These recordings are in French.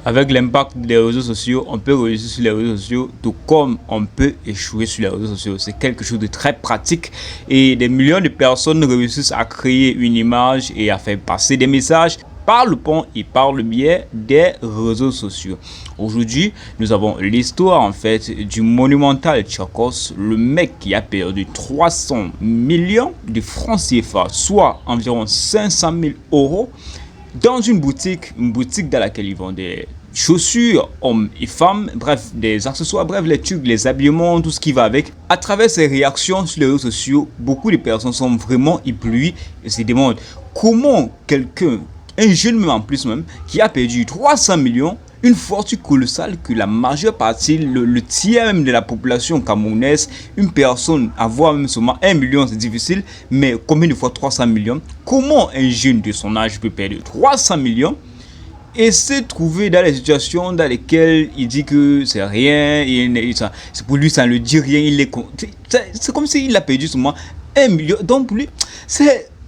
Avec l'impact des réseaux sociaux, on peut réussir sur les réseaux sociaux, tout comme on peut échouer sur les réseaux sociaux. C'est quelque chose de très pratique et des millions de personnes réussissent à créer une image et à faire passer des messages par le pont et par le biais des réseaux sociaux. Aujourd'hui, nous avons l'histoire en fait du monumental Tchaikovsky, le mec qui a perdu 300 millions de francs CFA, soit environ 500 000 euros, dans une boutique dans laquelle ils vendent des chaussures, hommes et femmes, bref, des accessoires, bref, les trucs, les habillements, tout ce qui va avec. À travers ces réactions sur les réseaux sociaux, beaucoup de personnes sont vraiment éblouies et se demandent comment quelqu'un, un jeune même en plus même, qui a perdu 300 millions, une fortune colossale que la majeure partie, le tiers même de la population camerounaise, une personne avoir même seulement 1 million c'est difficile, mais combien de fois 300 millions? Comment un jeune de son âge peut perdre 300 millions et se trouver dans les situations dans lesquelles il dit que c'est rien, c'est pour lui ça ne le dit rien, c'est comme s'il a perdu seulement 1 million, donc pour lui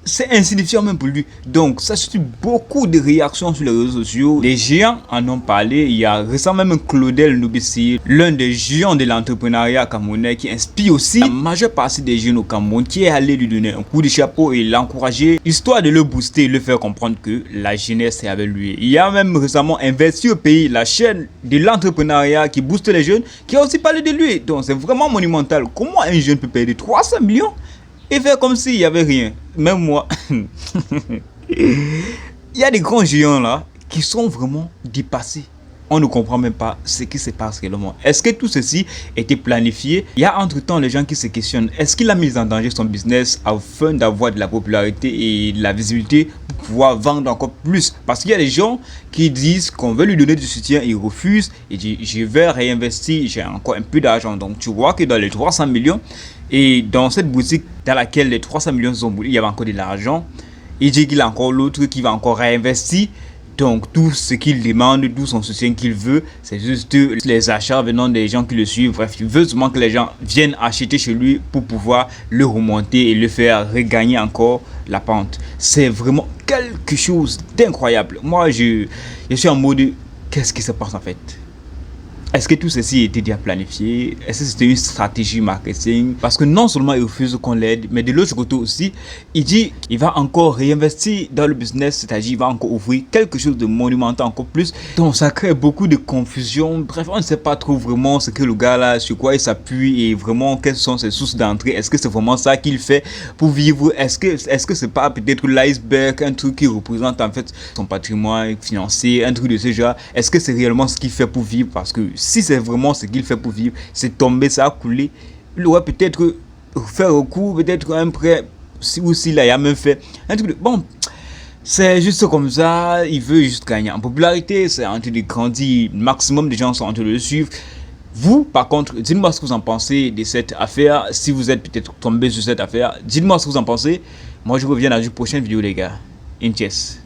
c'est insignifiant même pour lui. Donc ça suscite beaucoup de réactions sur les réseaux sociaux. Les géants en ont parlé. Il y a récemment même Claudel Nobessi, l'un des géants de l'entrepreneuriat camerounais, qui inspire aussi la majeure partie des jeunes au Cameroun, qui est allé lui donner un coup de chapeau et l'encourager, histoire de le booster et le faire comprendre que la jeunesse est avec lui. Il y a même récemment Investi au pays, la chaîne de l'entrepreneuriat qui booste les jeunes, qui a aussi parlé de lui. Donc c'est vraiment monumental. Comment un jeune peut perdre 300 millions et faire comme s'il n'y avait rien? Même moi, il y a des grands géants là qui sont vraiment dépassés. On ne comprend même pas ce qui se passe réellement. Est-ce que tout ceci était planifié? Il y a entre-temps les gens qui se questionnent. Est-ce qu'il a mis en danger son business afin d'avoir de la popularité et de la visibilité pour pouvoir vendre encore plus? Parce qu'il y a des gens qui disent qu'on veut lui donner du soutien, il refuse. Il dit je vais réinvestir, j'ai encore un peu d'argent. Donc tu vois que dans les 300 millions, et dans cette boutique dans laquelle les 300 millions sont brûlés, il y avait encore de l'argent. Il dit qu'il a encore l'autre qui va encore réinvestir. Donc tout ce qu'il demande, tout son soutien qu'il veut, c'est juste les achats venant des gens qui le suivent. Bref, il veut seulement que les gens viennent acheter chez lui pour pouvoir le remonter et le faire regagner encore la pente. C'est vraiment quelque chose d'incroyable. Moi, je suis en mode, qu'est-ce qui se passe en fait? Est-ce que tout ceci était déjà planifié? Est-ce que c'était une stratégie marketing? Parce que non seulement il refuse qu'on l'aide, mais de l'autre côté aussi, il dit qu'il va encore réinvestir dans le business, c'est-à-dire il va encore ouvrir quelque chose de monumental encore plus. Donc ça crée beaucoup de confusion. Bref, on ne sait pas trop vraiment ce que le gars là, sur quoi il s'appuie et vraiment quelles sont ses sources d'entrée. Est-ce que c'est vraiment ça qu'il fait pour vivre? Est-ce que c'est pas peut-être l'iceberg, un truc qui représente en fait son patrimoine financier, un truc de ce genre? Est-ce que c'est réellement ce qu'il fait pour vivre? Parce que si c'est vraiment ce qu'il fait pour vivre, c'est tomber, ça a coulé, il aurait peut-être fait recours, peut-être un prêt, ou s'il a même fait un truc de... Bon, c'est juste comme ça, il veut juste gagner en popularité, c'est en train de grandir, le maximum de gens sont en train de le suivre. Vous, par contre, dites-moi ce que vous en pensez de cette affaire, si vous êtes peut-être tombé sur cette affaire, dites-moi ce que vous en pensez. Moi, je reviens dans une prochaine vidéo, les gars. Inches.